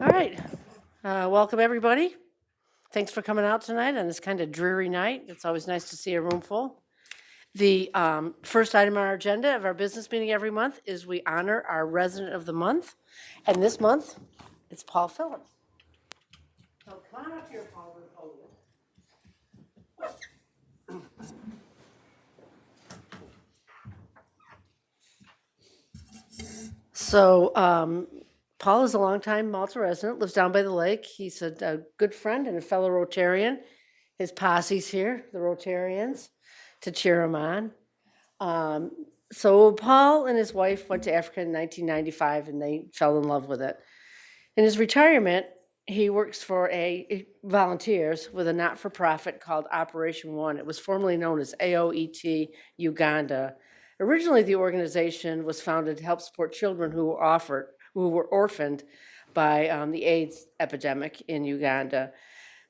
All right. Welcome, everybody. Thanks for coming out tonight on this kind of dreary night. It's always nice to see a room full. The first item on our agenda of our business meeting every month is we honor our resident of the month. And this month, it's Paul Phillips. So come on up here, Paul. to the podium. So Paul is a longtime Malta resident, lives down by the lake. He's a good friend and a fellow Rotarian. His posse's here, the Rotarians, to cheer him on. So Paul and his wife went to Africa in 1995 and they fell in love with it. In his retirement, he works for volunteers with a not-for-profit called Operation One. It was formerly known as AOET Uganda. Originally, the organization was founded to help support children who were orphaned by the AIDS epidemic in Uganda.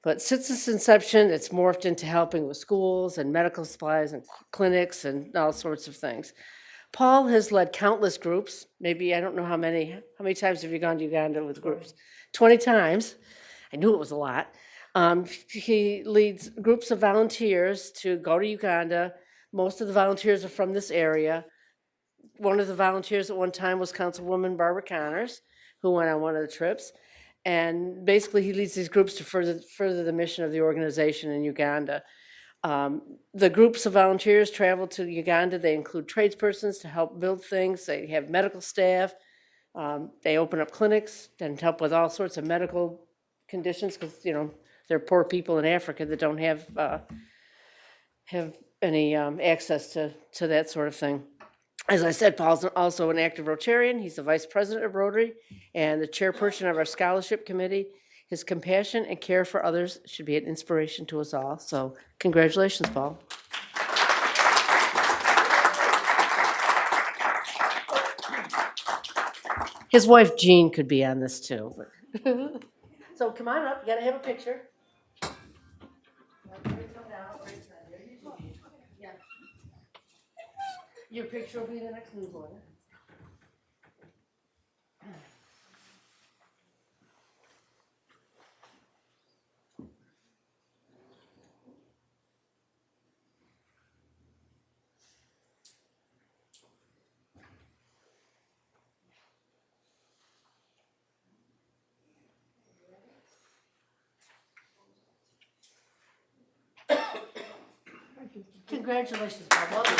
But since its inception, it's morphed into helping with schools and medical supplies and clinics and all sorts of things. Paul has led countless groups. Maybe, I don't know how many times have you gone to Uganda with groups? 20 times. I knew it was a lot. He leads groups of volunteers to go to Uganda. Most of the volunteers are from this area. One of the volunteers at one time was Councilwoman Barbara Connors, who went on one of the trips. And basically, he leads these groups to further the mission of the organization in Uganda. The groups of volunteers travel to Uganda. They include tradespersons to help build things. They have medical staff. They open up clinics and help with all sorts of medical conditions because, there are poor people in Africa that don't have any access to that sort of thing. As I said, Paul's also an active Rotarian. He's the vice president of Rotary and the chairperson of our scholarship committee. His compassion and care for others should be an inspiration to us all. So congratulations, Paul. His wife, Jean, could be on this too. So come on up. You got to have a picture. Your picture will be in the next newsletter. Congratulations, Bob. Well done.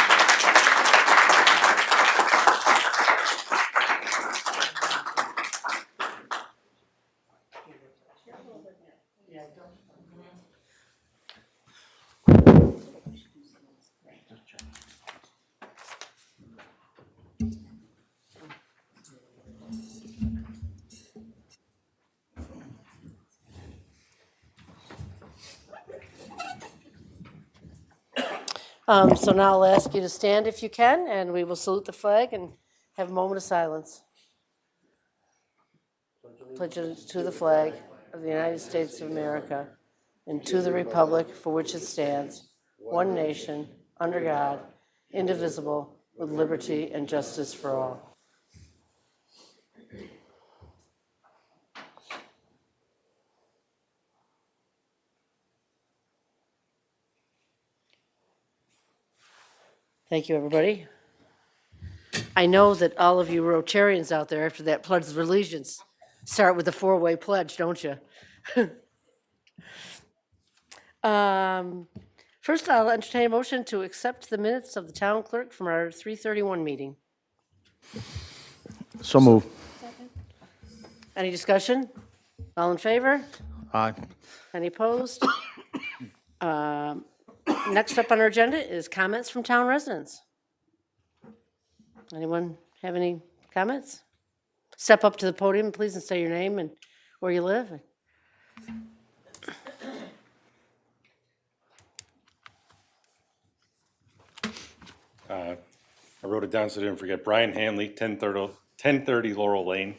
So now I'll ask you to stand if you can, and we will salute the flag and have a moment of silence. Pledge to the flag of the United States of America and to the republic for which it stands, one nation, under God, indivisible, with liberty and justice for all. Thank you, everybody. I know that all of you Rotarians out there, after that Pledge of Allegiance, start with the four-way pledge, don't you? First, I'll entertain a motion to accept the minutes of the town clerk from our 3:31 meeting. So move. Any discussion? All in favor? Aye. Any opposed? Next up on our agenda is comments from town residents. Anyone have any comments? Step up to the podium, please, and say your name and where you live. I wrote it down so I didn't forget. Brian Hanley, 1030 Laurel Lane.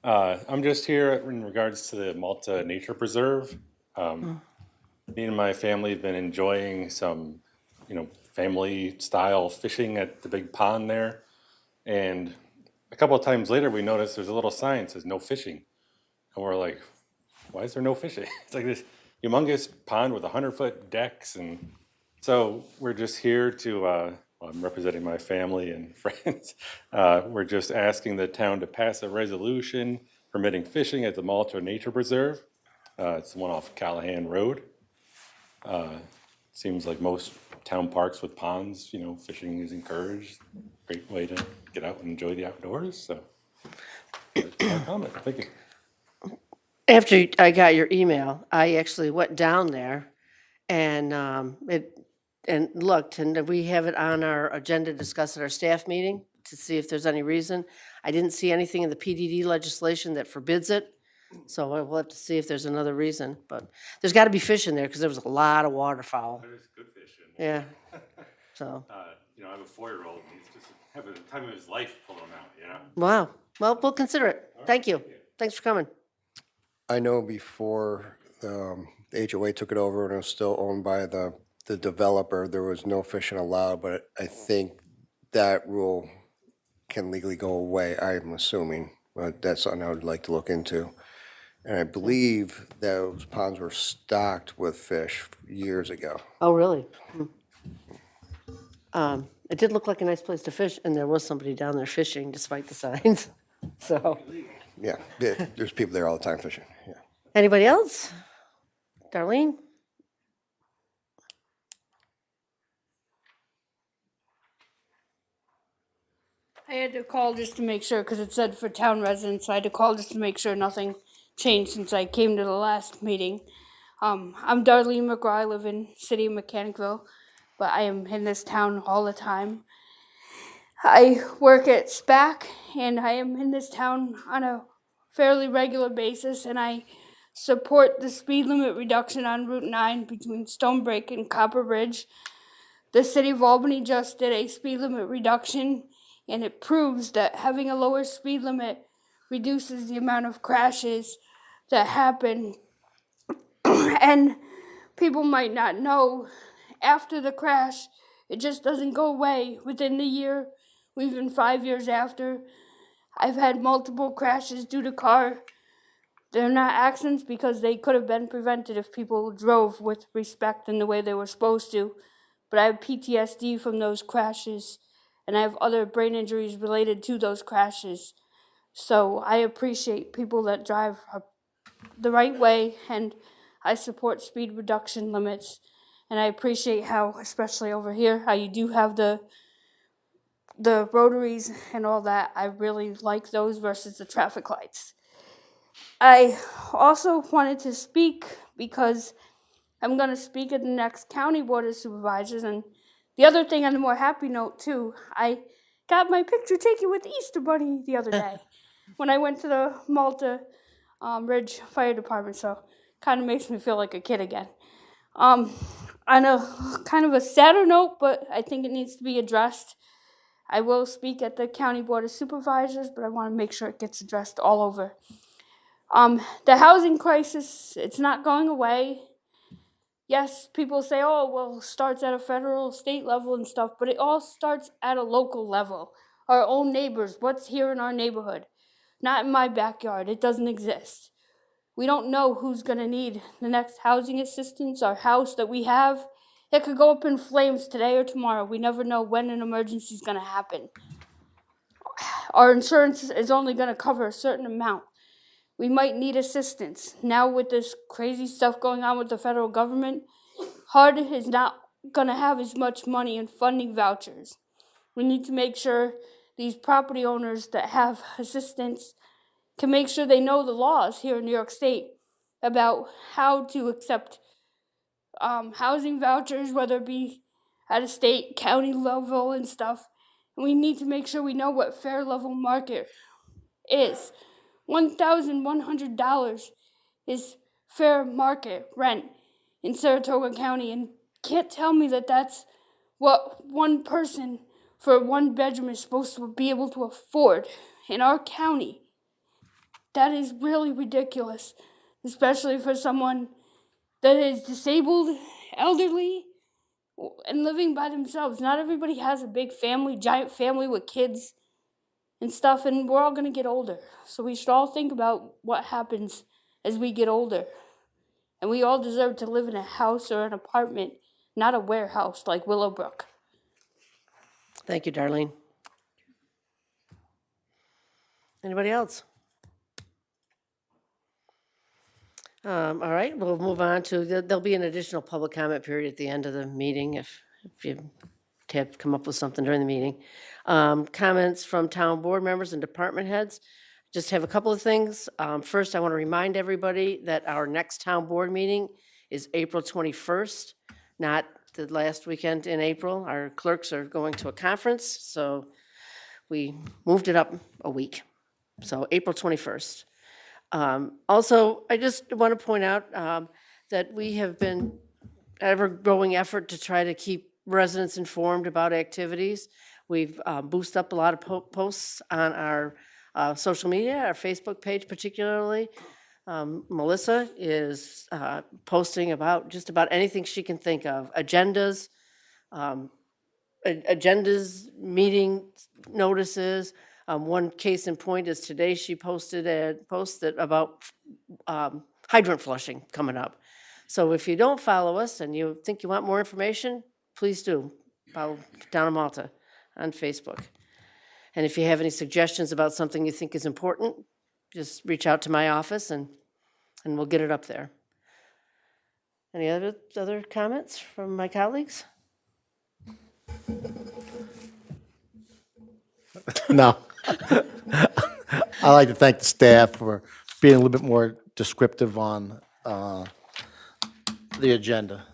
I'm just here in regards to the Malta Nature Preserve. Me and my family have been enjoying some, family-style fishing at the big pond there. And a couple of times later, we noticed there's a little sign that says no fishing. And we're like, why is there no fishing? It's like this humongous pond with 100-foot decks. And so we're just here to, I'm representing my family and friends. We're just asking the town to pass a resolution permitting fishing at the Malta Nature Preserve. It's the one off Callahan Road. Seems like most town parks with ponds, fishing is encouraged. Great way to get out and enjoy the outdoors, so. That's my comment, thank you. After I got your email, I actually went down there and looked, and we have it on our agenda to discuss at our staff meeting to see if there's any reason. I didn't see anything in the PDD legislation that forbids it, so we'll have to see if there's another reason. But there's got to be fish in there because there was a lot of waterfowl. There's good fish in there. Yeah. So, I have a 4-year-old, and he's just having the time of his life pulling them out, wow. Well, we'll consider it. Thank you. Thanks for coming. I know before the HOA took it over and it was still owned by the developer, there was no fishing allowed, but I think that rule can legally go away, I'm assuming. But that's something I would like to look into. And I believe those ponds were stocked with fish years ago. Oh, really? It did look like a nice place to fish, and there was somebody down there fishing despite the signs. So, Yeah, there's people there all the time fishing, yeah. anybody else? Darlene? I had to call just to make sure, because it said for town residents, so I had to call just to make sure nothing changed since I came to the last meeting. I'm Darlene McGraw, I live in city of Mechanicville, but I am in this town all the time. I work at SPAC, and I am in this town on a fairly regular basis, and I support the speed limit reduction on Route 9 between Stonebreak and Copper Ridge. The city of Albany just did a speed limit reduction, and it proves that having a lower speed limit reduces the amount of crashes that happen. And people might not know, after the crash, it just doesn't go away within the year, even 5 years after. I've had multiple crashes due to car. They're not accidents because they could have been prevented if people drove with respect in the way they were supposed to. But I have PTSD from those crashes, and I have other brain injuries related to those crashes. So I appreciate people that drive the right way, and I support speed reduction limits. And I appreciate how, especially over here, how you do have the rotaries and all that. I really like those versus the traffic lights. I also wanted to speak because I'm going to speak at the next County Board of Supervisors. And the other thing, on a more happy note too, I got my picture taken with the Easter Bunny the other day when I went to the Malta Ridge Fire Department. So kind of makes me feel like a kid again. On a kind of a sadder note, but I think it needs to be addressed, I will speak at the County Board of Supervisors, but I want to make sure it gets addressed all over. The housing crisis, it's not going away. Yes, people say, oh, well, it starts at a federal, state level and stuff, but it all starts at a local level. Our own neighbors, what's here in our neighborhood? Not in my backyard, it doesn't exist. We don't know who's going to need the next housing assistance. Our house that we have, it could go up in flames today or tomorrow. We never know when an emergency is going to happen. Our insurance is only going to cover a certain amount. We might need assistance. Now with this crazy stuff going on with the federal government, HUD is not going to have as much money in funding vouchers. We need to make sure these property owners that have assistance can make sure they know the laws here in New York State about how to accept housing vouchers, whether it be at a state, county level and stuff. And we need to make sure we know what fair level market is. $1,100 is fair market rent in Saratoga County, and can't tell me that that's what one person for one bedroom is supposed to be able to afford in our county. That is really ridiculous, especially for someone that is disabled, elderly, and living by themselves. Not everybody has a big family, giant family with kids. and stuff, and we're all gonna get older. So we should all think about what happens as we get older. And we all deserve to live in a house or an apartment, not a warehouse like Willowbrook. Thank you, Darlene. Anybody else? All right, we'll move on to, there'll be an additional public comment period at the end of the meeting if you have come up with something during the meeting. Comments from town board members and department heads. Just have a couple of things. First, I want to remind everybody that our next town board meeting is April 21st, not the last weekend in April. Our clerks are going to a conference, so we moved it up a week. So April 21st. Also, I just want to point out that we have been ever-growing effort to try to keep residents informed about activities. We've boosted up a lot of posts on our social media, our Facebook page particularly. Melissa is posting about just about anything she can think of, agendas, meeting notices. One case in point is today she posted a post about hydrant flushing coming up. So if you don't follow us and you think you want more information, please do. Follow Town of Malta on Facebook. And if you have any suggestions about something you think is important, just reach out to my office and we'll get it up there. Any other comments from my colleagues? No. I'd like to thank the staff for being a little bit more descriptive on the agenda.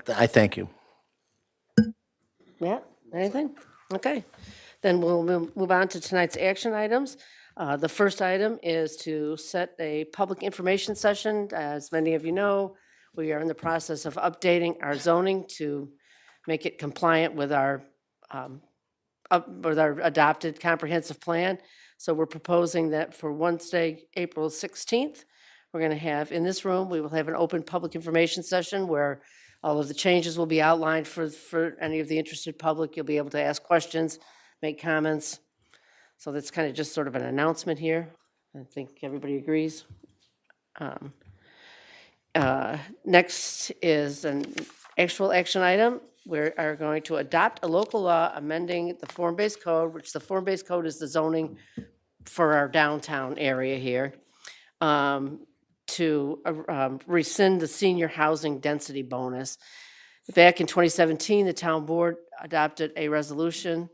I thank you. Yeah, anything? Okay. Then we'll move on to tonight's action items. The first item is to set a public information session. As many of you know, we are in the process of updating our zoning to make it compliant with our adopted comprehensive plan. So we're proposing that for Wednesday, April 16th, we're going to have, in this room, we will have an open public information session where all of the changes will be outlined for any of the interested public. You'll be able to ask questions, make comments. So that's kind of just sort of an announcement here. I think everybody agrees. Next is an actual action item. We are going to adopt a local law amending the form-based code, which the form-based code is the zoning for our downtown area here, to rescind the senior housing density bonus. Back in 2017, the town board adopted a resolution,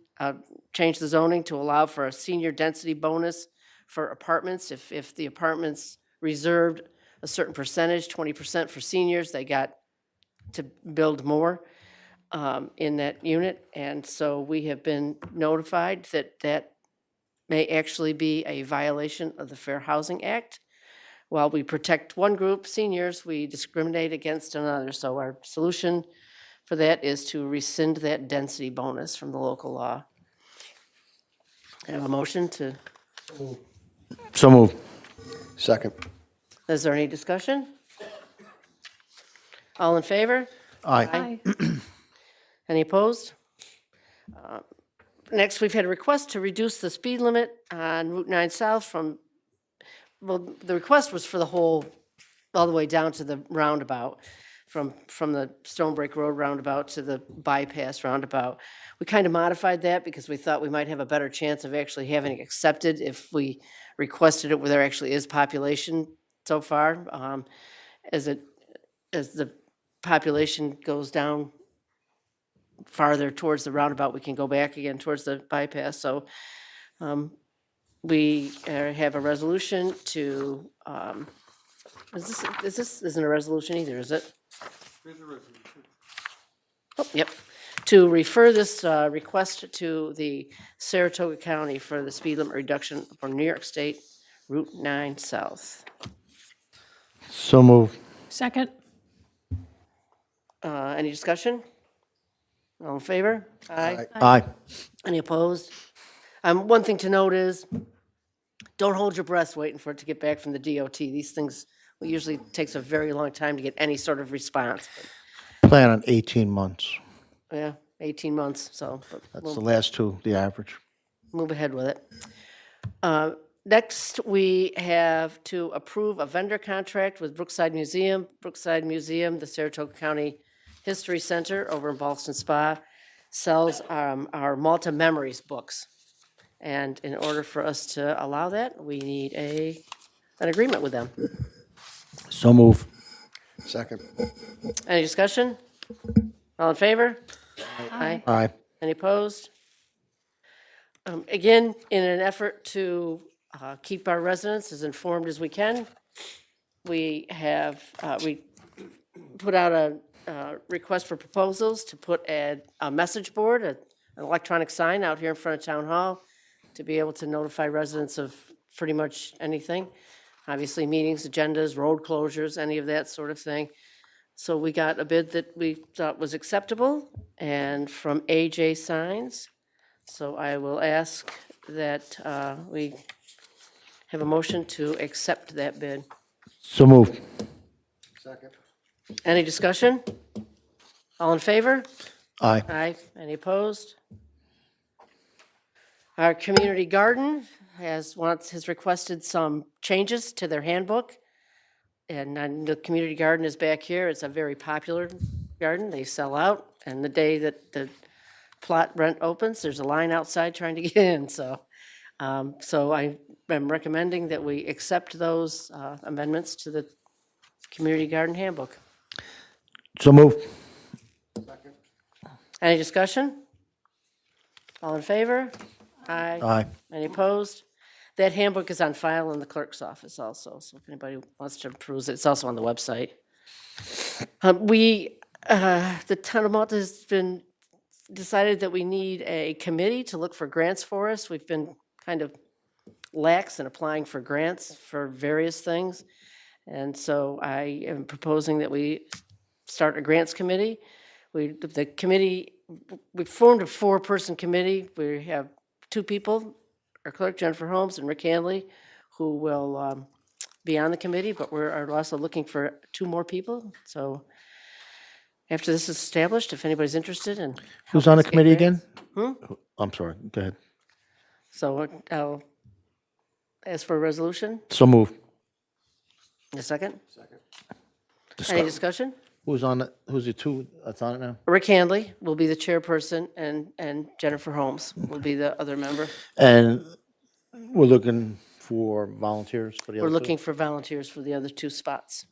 changed the zoning to allow for a senior density bonus for apartments. If the apartments reserved a certain percentage, 20% for seniors, they got to build more in that unit. And so we have been notified that that may actually be a violation of the Fair Housing Act. While we protect one group, seniors, we discriminate against another. So our solution for that is to rescind that density bonus from the local law. I have a motion to, So moved. Second. is there any discussion? All in favor? Aye. Any opposed? Next, we've had a request to reduce the speed limit on Route 9 South from, well, the request was for the whole, all the way down to the roundabout, from the Stonebreak Road roundabout to the bypass roundabout. We kind of modified that because we thought we might have a better chance of actually having it accepted if we requested it where there actually is population so far. As the population goes down farther towards the roundabout, we can go back again towards the bypass. So we have a resolution to, this isn't a resolution either, is it? There's a resolution. Oh, yep. To refer this request to the Saratoga County for the speed limit reduction for New York State Route 9 South. So moved. Second. Any discussion? All in favor? Aye. Aye. Any opposed? One thing to note is, don't hold your breath waiting for it to get back from the DOT. These things usually takes a very long time to get any sort of response. Plan on 18 months. Yeah, 18 months, so but That's we'll the last two, the average. move ahead with it. Next, we have to approve a vendor contract with Brookside Museum. Brookside Museum, the Saratoga County History Center over in Ballston Spa, sells our Malta Memories books. And in order for us to allow that, we need an agreement with them. So move. Second. Any discussion? All in favor? Aye. Aye. Any opposed? Again, in an effort to keep our residents as informed as we can, we put out a request for proposals to put a message board, an electronic sign out here in front of Town Hall to be able to notify residents of pretty much anything. Obviously, meetings, agendas, road closures, any of that sort of thing. So we got a bid that we thought was acceptable, and from AJ Signs. So I will ask that we have a motion to accept that bid. So move. Second. Any discussion? All in favor? Aye. Aye. Any opposed? Our community garden has requested some changes to their handbook. And the community garden is back here. It's a very popular garden. They sell out. And the day that the plot rent opens, there's a line outside trying to get in. So I am recommending that we accept those amendments to the community garden handbook. So move. Any discussion? All in favor? Aye. Aye. Any opposed? That handbook is on file in the clerk's office also, so if anybody wants to peruse it, it's also on the website. The town of Malta has been decided that we need a committee to look for grants for us. We've been kind of lax in applying for grants for various things. And so I am proposing that we start a grants committee. We formed a 4-person committee. We have 2 people, our clerk, Jennifer Holmes, and Rick Hanley, who will be on the committee, but we're also looking for 2 more people. So after this is established, if anybody's interested in. Who's helping on the us get committee grants. again? I'm sorry. Go ahead. So I'll ask for a resolution. So move. A second? Any discussion? Who's on it? Who's the 2 that's on it now? Rick Handley will be the chairperson, and Jennifer Holmes will be the other member. And we're looking for volunteers for the other We're 2? looking for volunteers for the other 2 spots.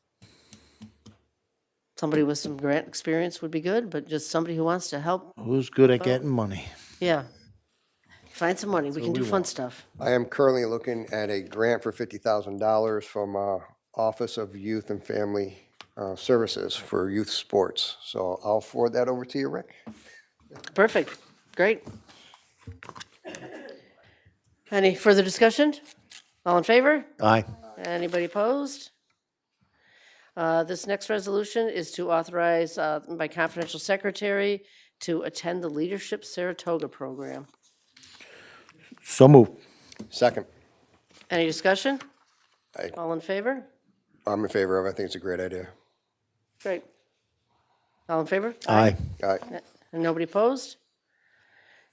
Somebody with some grant experience would be good, but just somebody who wants to help, Who's good at getting money? yeah. Find some money, we can do fun stuff. I am currently looking at a grant for $50,000 from Office of Youth and Family Services for youth sports. So I'll forward that over to you, Rick. Perfect, great. Any further discussion? All in favor? Aye. Anybody opposed? This next resolution is to authorize my confidential secretary to attend the Leadership Saratoga program. So move. Second. Any discussion? Aye. All in favor? I'm in favor of it. I think it's a great idea. Great. All in favor? Aye. All right. And nobody opposed?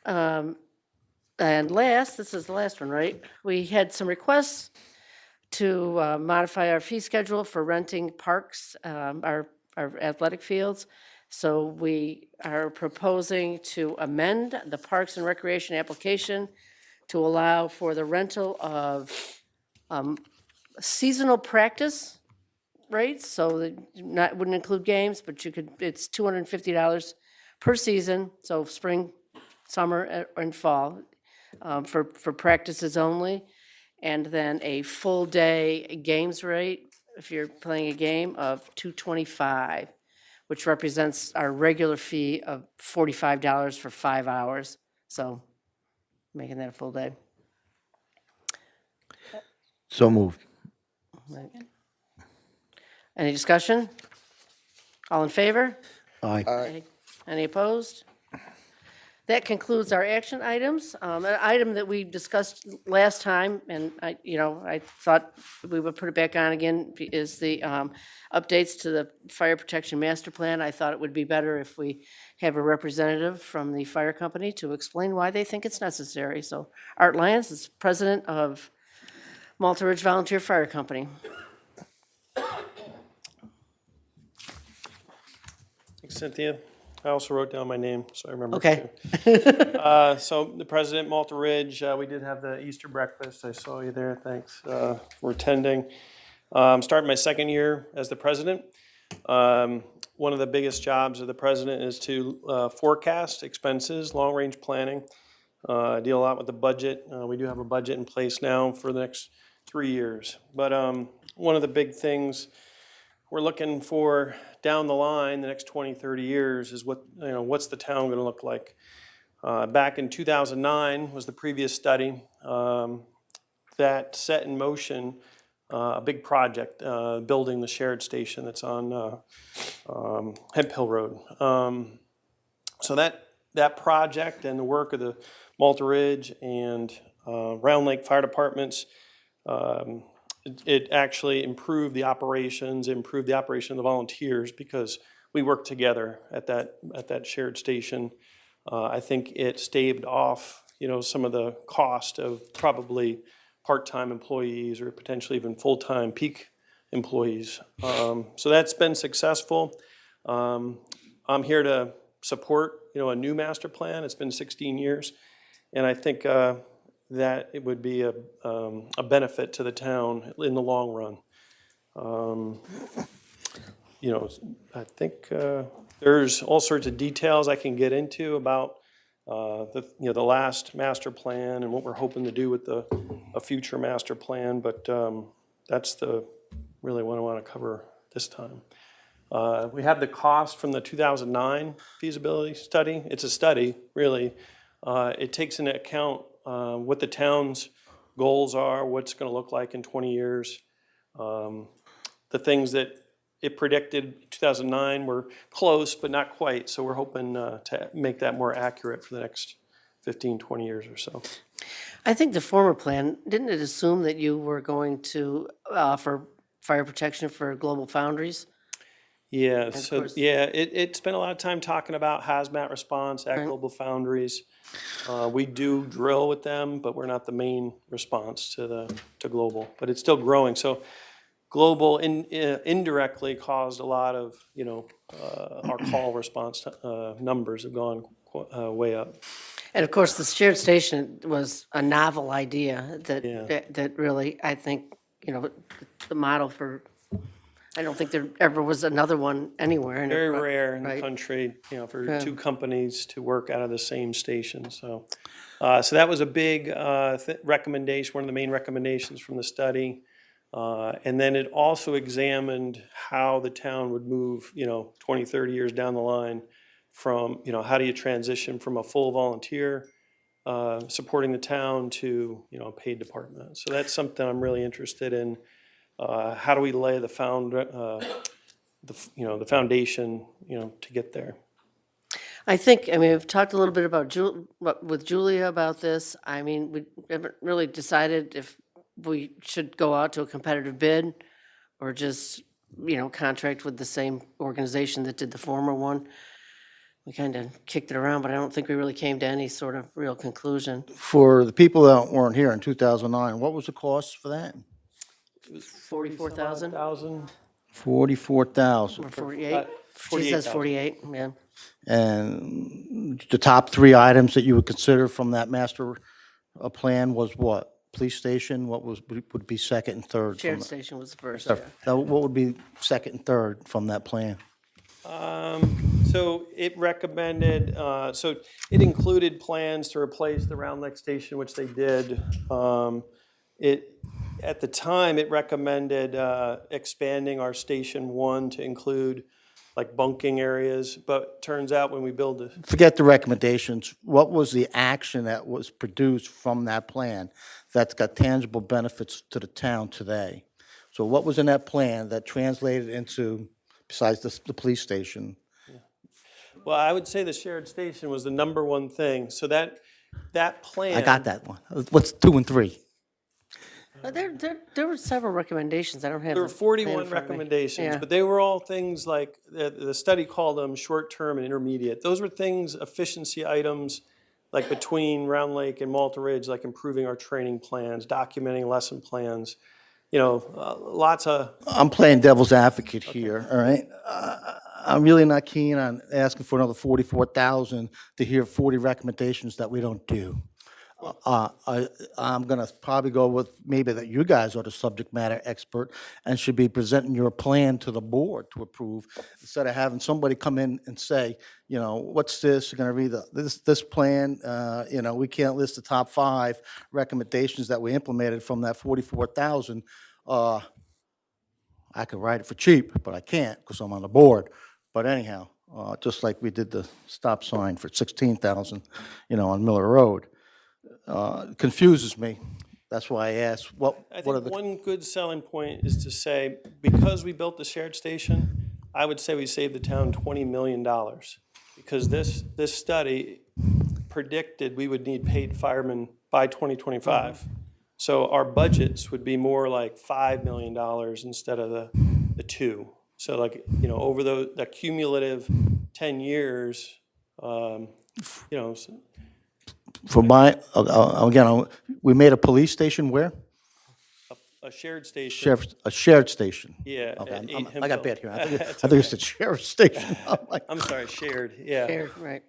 And last, this is the last one, right? We had some requests to modify our fee schedule for renting parks, our athletic fields. So we are proposing to amend the Parks and Recreation application to allow for the rental of seasonal practice rates, so that wouldn't include games, but it's $250 per season, so spring, summer, and fall, for practices only. And then a full day games rate, if you're playing a game, of $225, which represents our regular fee of $45 for 5 hours. So making that a full day. So move. Any discussion? All in favor? Aye. Aye. Any opposed? That concludes our action items. An item that we discussed last time, and I thought we would put it back on again, is the updates to the fire protection master plan. I thought it would be better if we have a representative from the fire company to explain why they think it's necessary. So Art Lyons is president of Malta Ridge Volunteer Fire Company. Thanks, Cynthia. I also wrote down my name, so I remember. Okay. Too. So the president, Malta Ridge, we did have the Easter breakfast. I saw you there. Thanks for attending. I'm starting my second year as the president. One of the biggest jobs of the president is to forecast expenses, long-range planning. I deal a lot with the budget. We do have a budget in place now for the next 3 years. But one of the big things we're looking for down the line, the next 20, 30 years, is what's the town going to look like? Back in 2009 was the previous study that set in motion a big project, building the shared station that's on Hemp Hill Road. So that project and the work of the Malta Ridge and Round Lake Fire Departments, it actually improved the operations, improved the operation of the volunteers because we worked together at that shared station. I think it staved off, some of the cost of probably part-time employees or potentially even full-time peak employees. So that's been successful. I'm here to support, a new master plan. It's been 16 years, and I think that it would be a benefit to the town in the long run. I think there's all sorts of details I can get into about the last master plan and what we're hoping to do with a future master plan, but that's really what I want to cover this time. We have the cost from the 2009 feasibility study. It's a study, really. It takes into account what the town's goals are, what's going to look like in 20 years. The things that it predicted in 2009 were close, but not quite. So we're hoping to make that more accurate for the next 15, 20 years or so. I think the former plan, didn't it assume that you were going to offer fire protection for Global Foundries? Yeah, so course- it spent a lot of time talking about hazmat response at Global Foundries. We do drill with them, but we're not the main response to Global. But it's still growing. So Global indirectly caused a lot of our call response numbers have gone way up. And of course, the shared station was a novel idea Yeah. that really, I think, the model for, I don't think there ever was another one anywhere. And Very rare in the right. country, for two companies to work out of the same station. So that was a big recommendation, one of the main recommendations from the study. And then it also examined how the town would move, 20, 30 years down the line from, how do you transition from a full volunteer supporting the town to, a paid department. So that's something I'm really interested in. How do we lay the foundation, to get there? I think, we've talked a little bit about with Julia about this. We haven't really decided if we should go out to a competitive bid or just, contract with the same organization that did the former one. We kind of kicked it around, but I don't think we really came to any sort of real conclusion. For the people that weren't here in 2009, what was the cost for that? 44,000 1,000. 44,000. or 48? She says 48, yeah. And the top three items that you would consider from that master plan was what? Police station, what would be second and third? from Shared that? station was the first, yeah. Now, what would be second and third from that plan? So it recommended, so it included plans to replace the Round Lake Station, which they did. At the time, it recommended expanding our Station 1 to include like bunking areas, but turns out when we build the Forget the recommendations. What was the action that was produced from that plan that's got tangible benefits to the town today? So what was in that plan that translated into, besides the police station? Well, I would say the shared station was the number one thing. So that plan. I got that one. What's 2 and 3? There were several recommendations. I don't have. There were the plan in 41 front of me. recommendations, Yeah. but they were all things like, the study called them short-term and intermediate. Those were things, efficiency items, like between Round Lake and Malta Ridge, like improving our training plans, documenting lesson plans, lots of, I'm playing devil's advocate here, all right? I'm really not keen on asking for another 44,000 to hear 40 recommendations that we don't do. I'm gonna probably go with maybe that you guys are the subject matter expert and should be presenting your plan to the board to approve, instead of having somebody come in and say, what's this? You're gonna read this plan, we can't list the top 5 recommendations that we implemented from that 44,000. I could write it for cheap, but I can't because I'm on the board. But anyhow, just like we did the stop sign for 16,000, on Miller Road. Confuses me. That's why I asked, I what are think the, one good selling point is to say, because we built the shared station, I would say we saved the town $20 million. Because this study predicted we would need paid firemen by 2025. So our budgets would be more like $5 million instead of the 2. So over the cumulative 10 years, for my, again, we made a police station where? a shared station. A shared station. Yeah. Okay, at I 8 got Hemphill. bad here. I think you said sheriff's station. I'm like, I'm sorry, shared, yeah. Shared, right.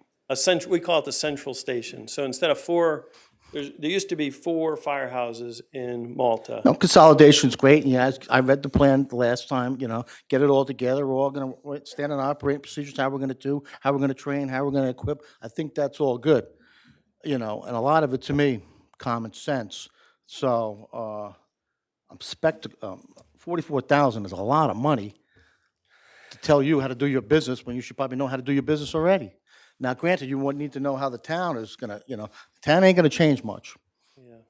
We call it the central station. So instead of 4, there used to be 4 firehouses in Malta. No, consolidation's great, and yeah, I read the plan the last time, get it all together, we're all gonna stand on operating procedures, how we're gonna do, how we're gonna train, how we're gonna equip. I think that's all good, and a lot of it, to me, common sense. So, I'm 44,000 is a lot of money to tell you how to do your business when you should probably know how to do your business already. Now, granted, you wouldn't need to know how the town is gonna, the town ain't gonna change much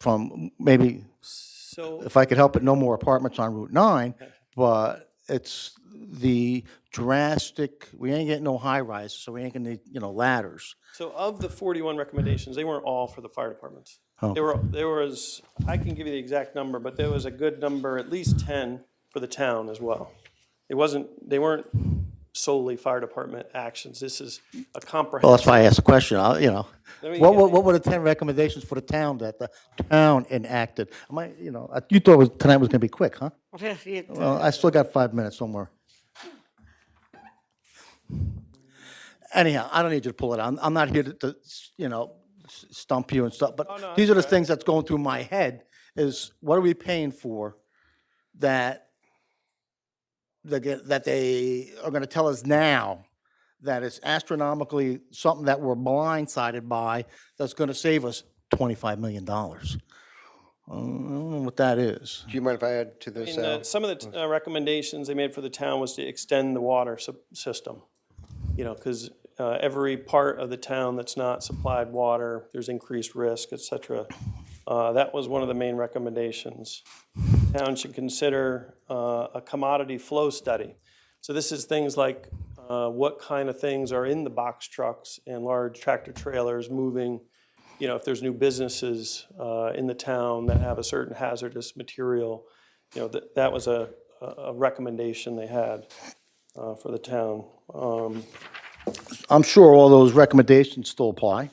from maybe, So, if I could help it, no more apartments on Route 9, but it's the drastic, we ain't getting no high rises, so we ain't gonna need, ladders. so of the 41 recommendations, they weren't all for the fire departments. Oh. There was, I can give you the exact number, but there was a good number, at least 10 for the town as well. They weren't solely fire department actions. This is a comprehensive. Well, that's why I asked the question, me what were the 10 recommendations for the town that the town enacted? You thought tonight was gonna be quick, huh? Well, I still got 5 minutes somewhere. Anyhow, I don't need you to pull it out. I'm not here to stump you and stuff, but no, these are the that's all right. things that's going through my head, is what are we paying for that they are gonna tell us now that it's astronomically something that we're blindsided by, that's gonna save us $25 million. I don't know what that is. Do you mind if I add to this, Al? Some of the recommendations they made for the town was to extend the water system. Because every part of the town that's not supplied water, there's increased risk, et cetera. That was one of the main recommendations. Town should consider a commodity flow study. So this is things like what kind of things are in the box trucks and large tractor trailers moving, if there's new businesses in the town that have a certain hazardous material. That was a recommendation they had for the town. I'm sure all those recommendations still apply,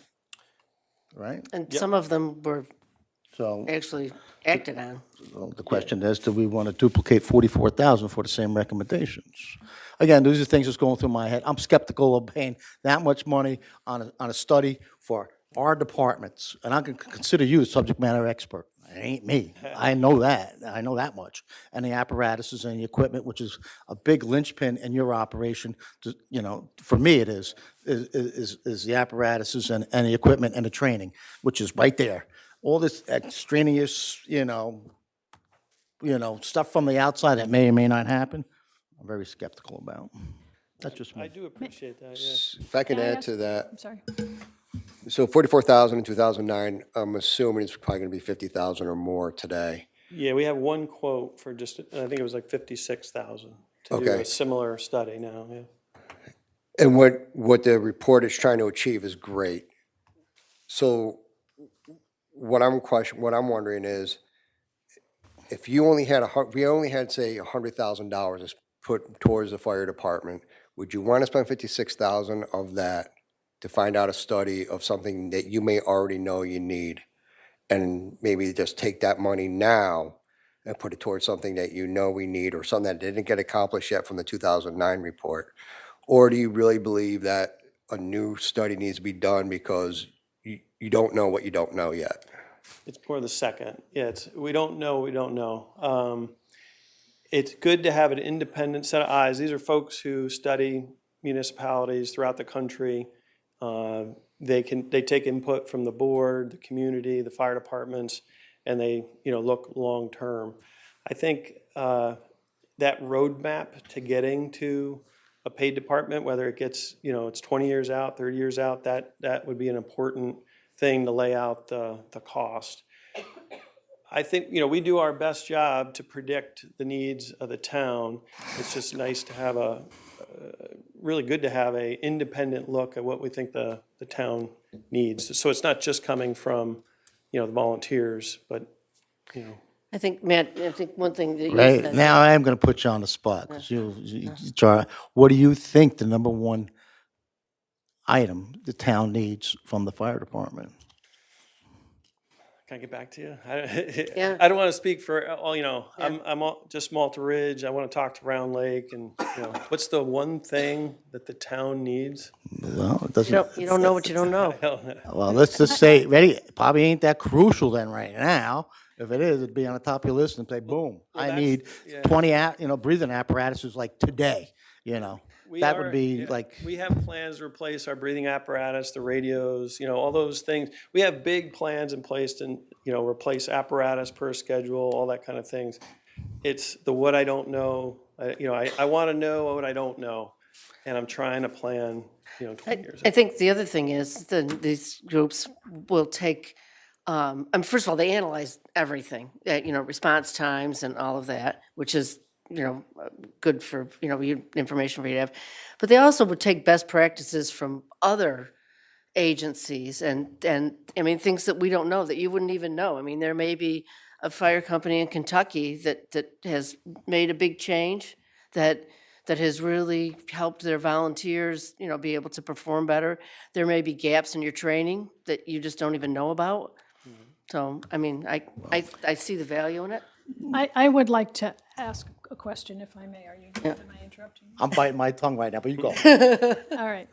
right? And some of them were So actually acted on. the question is, do we want to duplicate 44,000 for the same recommendations? Again, these are things that's going through my head. I'm skeptical of paying that much money on a study for our departments, and I can consider you a subject matter expert. It ain't me. I know that. I know that much. And the apparatuses and the equipment, which is a big linchpin in your operation, for me it is the apparatuses and the equipment and the training, which is right there. All this extraneous, stuff from the outside that may or may not happen, I'm very skeptical about. That's just I me. do appreciate that, yeah. If I can Can I add ask- to that, I'm sorry. so 44,000 in 2009, I'm assuming it's probably going to be 50,000 or more today. Yeah, we have one quote for just, I think it was like 56,000 to do Okay. a similar study now, yeah. And what the report is trying to achieve is great. So what I'm wondering is, if you only had we only had, say, $100,000 put towards the fire department, would you want to spend 56,000 of that to find out a study of something that you may already know you need? And maybe just take that money now and put it towards something that you know we need, or something that didn't get accomplished yet from the 2009 report? Or do you really believe that a new study needs to be done because you don't know what you don't know yet? It's more the second. Yeah, we don't know, we don't know. It's good to have an independent set of eyes. These are folks who study municipalities throughout the country. They take input from the board, the community, the fire departments, and they, look long-term. I think that roadmap to getting to a paid department, whether it gets, it's 20 years out, 30 years out, that would be an important thing to lay out the cost. I think, we do our best job to predict the needs of the town. It's just nice to have really good to have a independent look at what we think the town needs. So it's not just coming from, the volunteers, but, I think, Matt, one thing that you Right, said. now I am gonna put you on the spot, because what do you think the number one item the town needs from the fire department? can I get back to you? Yeah. I don't want to speak for all, I'm just Malta Ridge. I want to talk to Round Lake and, what's the one thing that the town needs? Well, it You doesn't, don't know what you don't know. I don't know. well, let's just say, ready, probably ain't that crucial then right now. If it is, it'd be on the top of your list and say, boom, I that's- need yeah. 20, breathing apparatuses like today, We That are- would be yeah, like, We have plans to replace our breathing apparatus, the radios, all those things. We have big plans in place to, replace apparatus per schedule, all that kind of things. It's the what I don't know, I want to know what I don't know. And I'm trying to plan, 20 years I out. think the other thing is that these groups will take, first of all, they analyze everything, response times and all of that, which is, good for, information for you to have. But they also would take best practices from other agencies and things that we don't know, that you wouldn't even know. There may be a fire company in Kentucky that has made a big change, that has really helped their volunteers, be able to perform better. There may be gaps in your training that you just don't even know about. So, I see the value in it. I would like to ask a question, if I may. Am I interrupting? I'm biting my tongue right now, but you go. All right.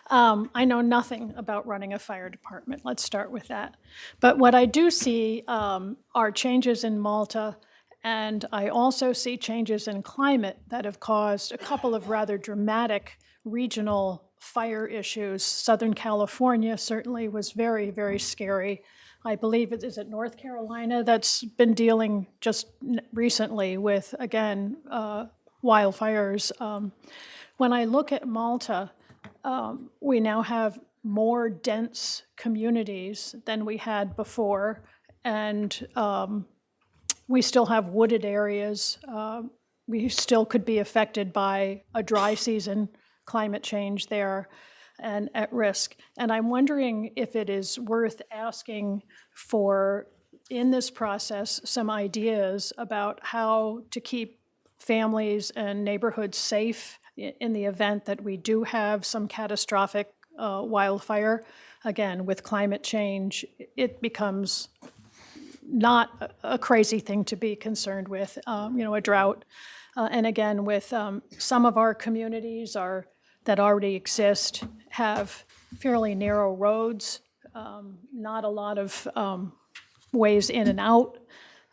I know nothing about running a fire department. Let's start with that. But what I do see are changes in Malta, and I also see changes in climate that have caused a couple of rather dramatic regional fire issues. Southern California certainly was very, very scary. I believe is it North Carolina that's been dealing just recently with, again, wildfires. When I look at Malta, we now have more dense communities than we had before, and we still have wooded areas. We still could be affected by a dry season, climate change there, and at risk. And I'm wondering if it is worth asking for, in this process, some ideas about how to keep families and neighborhoods safe in the event that we do have some catastrophic wildfire. Again, with climate change, it becomes not a crazy thing to be concerned with, a drought. And again, with some of our communities that already exist have fairly narrow roads, not a lot of ways in and out.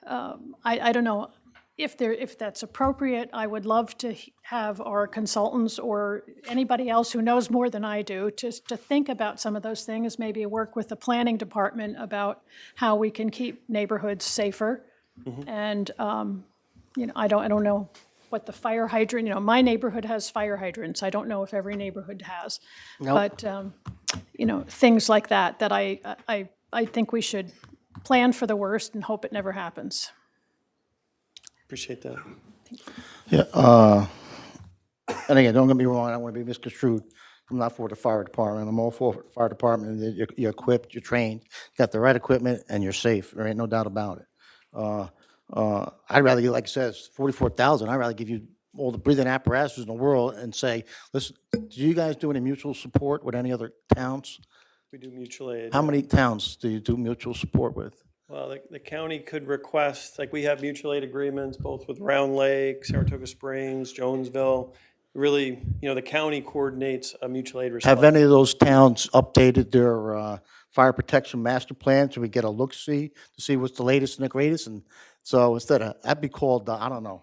I don't know if that's appropriate. I would love to have our consultants or anybody else who knows more than I do to think about some of those things, maybe work with the planning department about how we can keep neighborhoods safer. And, I don't know what the fire hydrant, my neighborhood has fire hydrants. I don't know if every neighborhood has. Nope. But, things like that I think we should plan for the worst and hope it never happens. Appreciate that. Yeah, and again, don't get me wrong, I don't want to be misconstrued. I'm not for the fire department. I'm all for the fire department. That you're equipped, you're trained, got the right equipment, and you're safe. There ain't no doubt about it. I'd rather, like I said, it's 44,000. I'd rather give you all the breathing apparatuses in the world and say, listen, do you guys do any mutual support with any other towns? We do mutual aid. How many towns do you do mutual support with? Well, the county could request, like, we have mutual aid agreements both with Round Lake, Saratoga Springs, Jonesville. Really, the county coordinates a mutual aid response. Have any of those towns updated their fire protection master plan so we get a look-see to see what's the latest and the greatest? And so instead of, that'd be called, I don't know.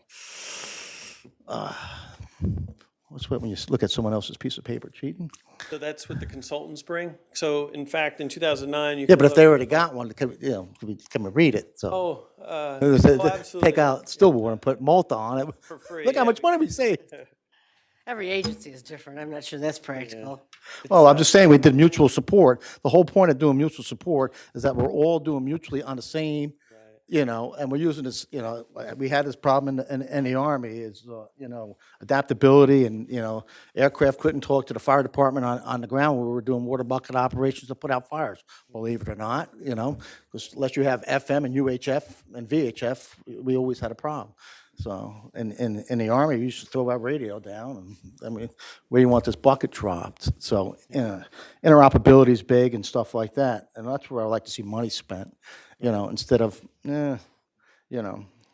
What's when you look at someone else's piece of paper, cheating? So that's what the consultants bring. So in fact, in 2009, you Yeah, could but if look- they already got one, come and read it, so. absolutely. Take out Stillwater and put Malta on it. For free, Look how yeah. much money we saved. Every agency is different. I'm not sure that's practical. Well, I'm just saying, we did mutual support. The whole point of doing mutual support is that we're all doing mutually on the same, and we're using this, we had this problem in the Army is, adaptability and, aircraft couldn't talk to the fire department on the ground where we were doing water bucket operations to put out fires. Believe it or not, because unless you have FM and UHF and VHF, we always had a problem. So in the Army, we used to throw our radio down, and I mean, where do you want this bucket dropped? So interoperability is big and stuff like that, and that's where I like to see money spent. Instead of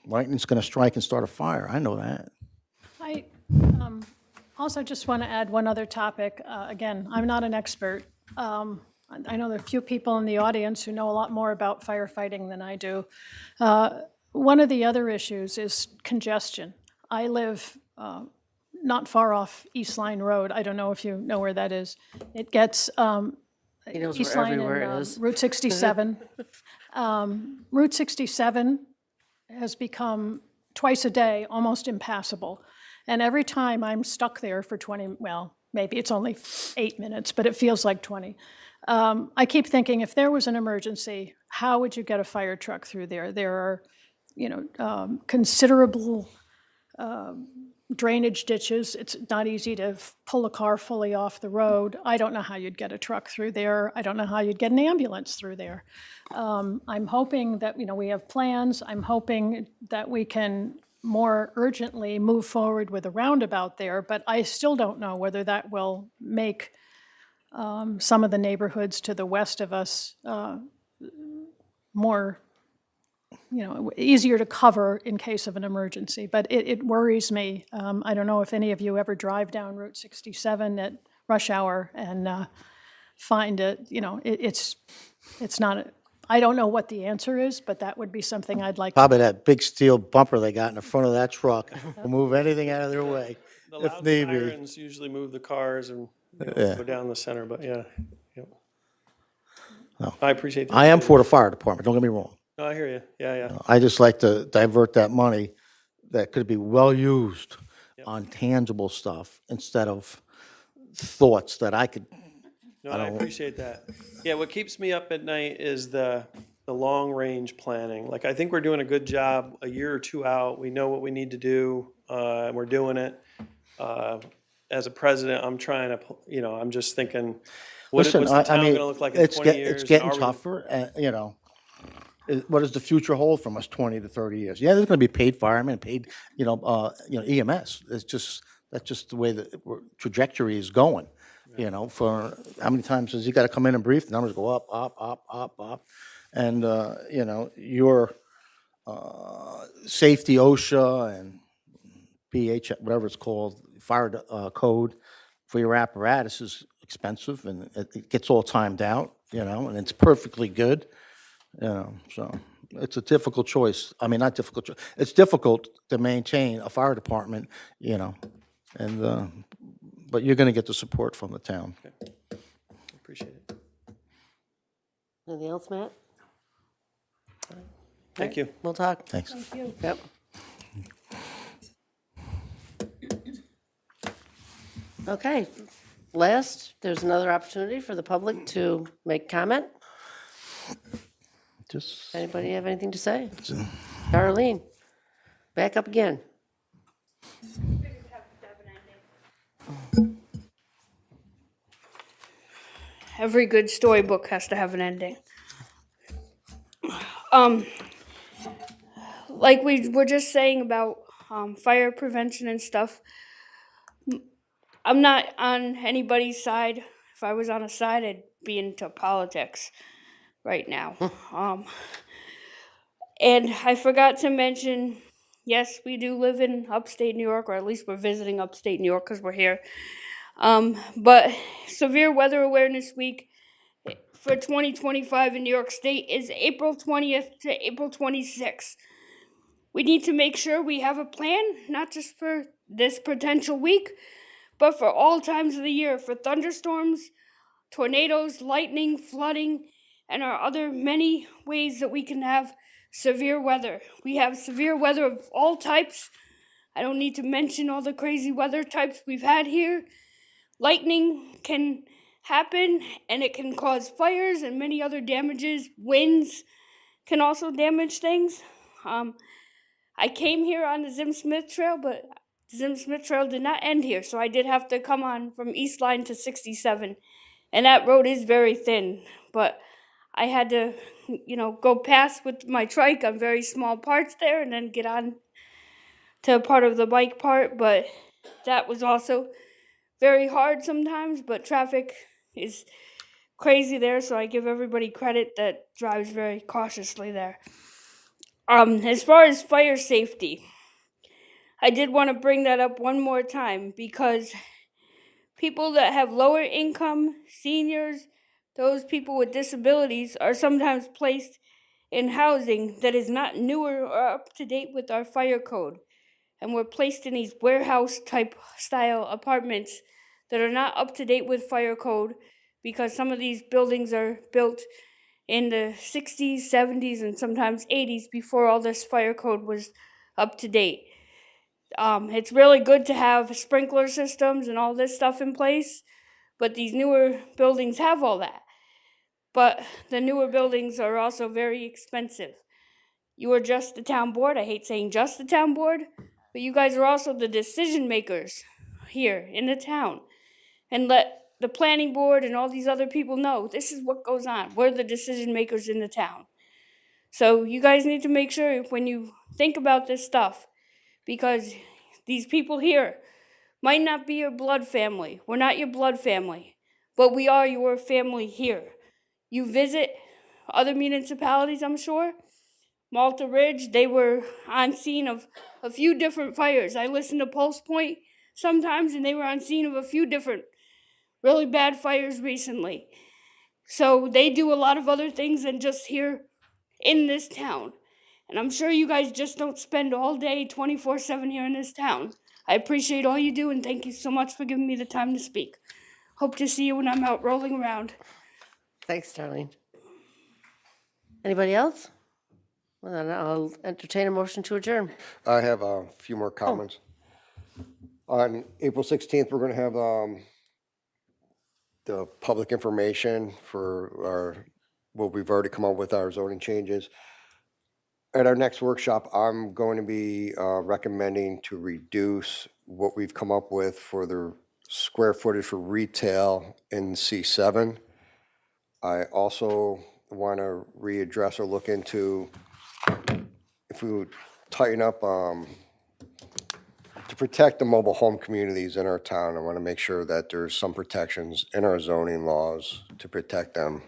lightning's going to strike and start a fire. I know that. I also just want to add one other topic. Again, I'm not an expert. I know there are a few people in the audience who know a lot more about firefighting than I do. One of the other issues is congestion. I live not far off East Line Road. I don't know if you know where that is. It gets He knows East where Line everywhere and is. Route 67. Route 67 has become twice a day almost impassable. And every time I'm stuck there for 20, well, maybe it's only 8 minutes, but it feels like 20. I keep thinking, if there was an emergency, how would you get a fire truck through there? There are, considerable drainage ditches. It's not easy to pull a car fully off the road. I don't know how you'd get a truck through there. I don't know how you'd get an ambulance through there. I'm hoping that, we have plans. I'm hoping that we can more urgently move forward with a roundabout there, but I still don't know whether that will make some of the neighborhoods to the west of us more, easier to cover in case of an emergency. But it worries me. I don't know if any of you ever drive down Route 67 at rush hour and find it, it's not, I don't know what the answer is, but that would be something I'd like to. Probably that big steel bumper they got in the front of that truck will move anything out of their way The if loud need be. sirens usually move the cars and go down the center, but yeah. I appreciate that. I am for the fire department, don't get me wrong. No, I hear you. Yeah. I just like to divert that money that could be well used on tangible stuff instead of thoughts that I could, No, I appreciate that. Yeah, what keeps me up at night is the long-range planning. Like, I think we're doing a good job a year or two out. We know what we need to do, and we're doing it. As a president, I'm trying to, I'm just thinking, what's the town going to look like in 20 years? it's getting Are we- tougher, what does the future hold from us 20 to 30 years? Yeah, there's going to be paid firemen, paid, EMS. That's just the way the trajectory is going. For how many times has you got to come in and brief? The numbers go up, up, up, up, up. And, your safety OSHA and BH, whatever it's called, fire code for your apparatus is expensive and it gets all timed out, and it's perfectly good. So it's a difficult choice. I mean, not difficult choice. It's difficult to maintain a fire department, and, but you're going to get the support from the town. Appreciate it. Anything else, Matt? Thank you. We'll talk. Thanks. Yep. Okay, last, there's another opportunity for the public to make comment. Just, Anybody have anything to say? Darlene, back up again. every good storybook has to have an ending. Like we were just saying about fire prevention and stuff. I'm not on anybody's side. If I was on a side, I'd be into politics right now. And I forgot to mention, yes, we do live in upstate New York, or at least we're visiting upstate New York because we're here. But Severe Weather Awareness Week for 2025 in New York State is April 20th to April 26th. We need to make sure we have a plan, not just for this potential week, but for all times of the year, for thunderstorms, tornadoes, lightning, flooding, and our other many ways that we can have severe weather. We have severe weather of all types. I don't need to mention all the crazy weather types we've had here. Lightning can happen and it can cause fires and many other damages. Winds can also damage things. I came here on the Zim Smith Trail, but the Zim Smith Trail did not end here, so I did have to come on from East Line to 67. And that road is very thin, but I had to, go past with my trike on very small parts there and then get on to part of the bike part, but that was also very hard sometimes, but traffic is crazy there, so I give everybody credit that drives very cautiously there. As far as fire safety, I did want to bring that up one more time because people that have lower income, seniors, those people with disabilities are sometimes placed in housing that is not newer or up to date with our fire code. And we're placed in these warehouse type style apartments that are not up to date with fire code because some of these buildings are built in the 60s, 70s, and sometimes 80s before all this fire code was up to date. It's really good to have sprinkler systems and all this stuff in place, but these newer buildings have all that. But the newer buildings are also very expensive. You are just the town board. I hate saying just the town board, but you guys are also the decision makers here in the town. And let the planning board and all these other people know this is what goes on. We're the decision makers in the town. So you guys need to make sure when you think about this stuff, because these people here might not be your blood family. We're not your blood family, but we are your family here. You visit other municipalities, I'm sure. Malta Ridge, they were on scene of a few different fires. I listened to Pulse Point sometimes, and they were on scene of a few different really bad fires recently. So they do a lot of other things than just here in this town. And I'm sure you guys just don't spend all day 24/7 here in this town. I appreciate all you do, and thank you so much for giving me the time to speak. Hope to see you when I'm out rolling around. Thanks, Darlene. Anybody else? Well, then I'll entertain a motion to adjourn. I have a few more comments. On April 16th, we're going to have the public information for what we've already come up with our zoning changes. At our next workshop, I'm going to be recommending to reduce what we've come up with for the square footage for retail in C7. I also want to readdress or look into if we would tighten up to protect the mobile home communities in our town. I want to make sure that there's some protections in our zoning laws to protect them.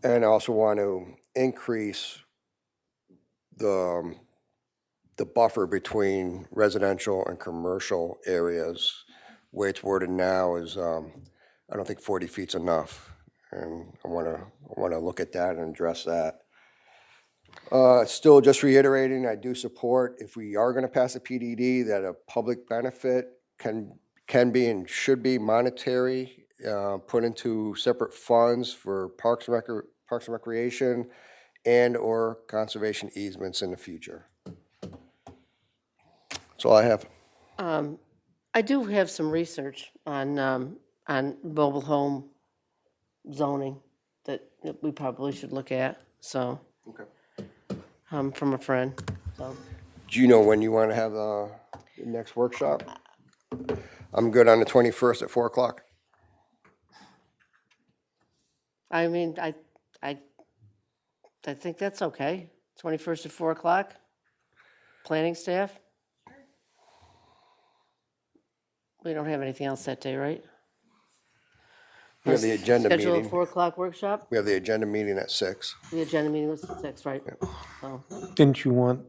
And I also want to increase the buffer between residential and commercial areas. The way it's worded now is, I don't think 40 feet's enough. And I want to look at that and address that. Still just reiterating, I do support, if we are going to pass a PDD, that a public benefit can be and should be monetary, put into separate funds for Parks and Recreation and/or conservation easements in the future. That's all I have. I do have some research on mobile home zoning that we probably should look at, so. Okay. From a friend, so. Do you know when you want to have the next workshop? I'm good on the 21st at 4 o'clock. I mean, I think that's okay. 21st at 4 o'clock? Planning staff? We don't have anything else that day, right? We have the agenda Schedule a meeting. 4 o'clock workshop? We have the agenda meeting at 6. The agenda meeting was at 6, right? So, Didn't you want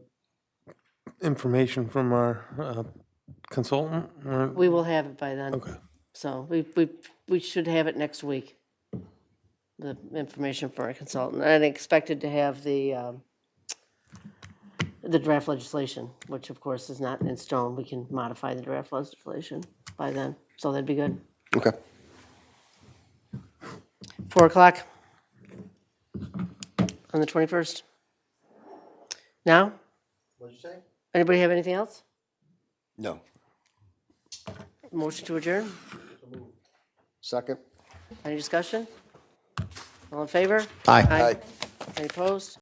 information from our consultant? or- we will have it by then. Okay. So we should have it next week. The information for our consultant. And expected to have the draft legislation, which of course is not in stone. We can modify the draft legislation by then, so that'd be good. Okay. 4 o'clock on the 21st. Now? What'd you say? Anybody have anything else? No. Motion to adjourn? Second? Any discussion? All in favor? Aye. Aye. Any opposed?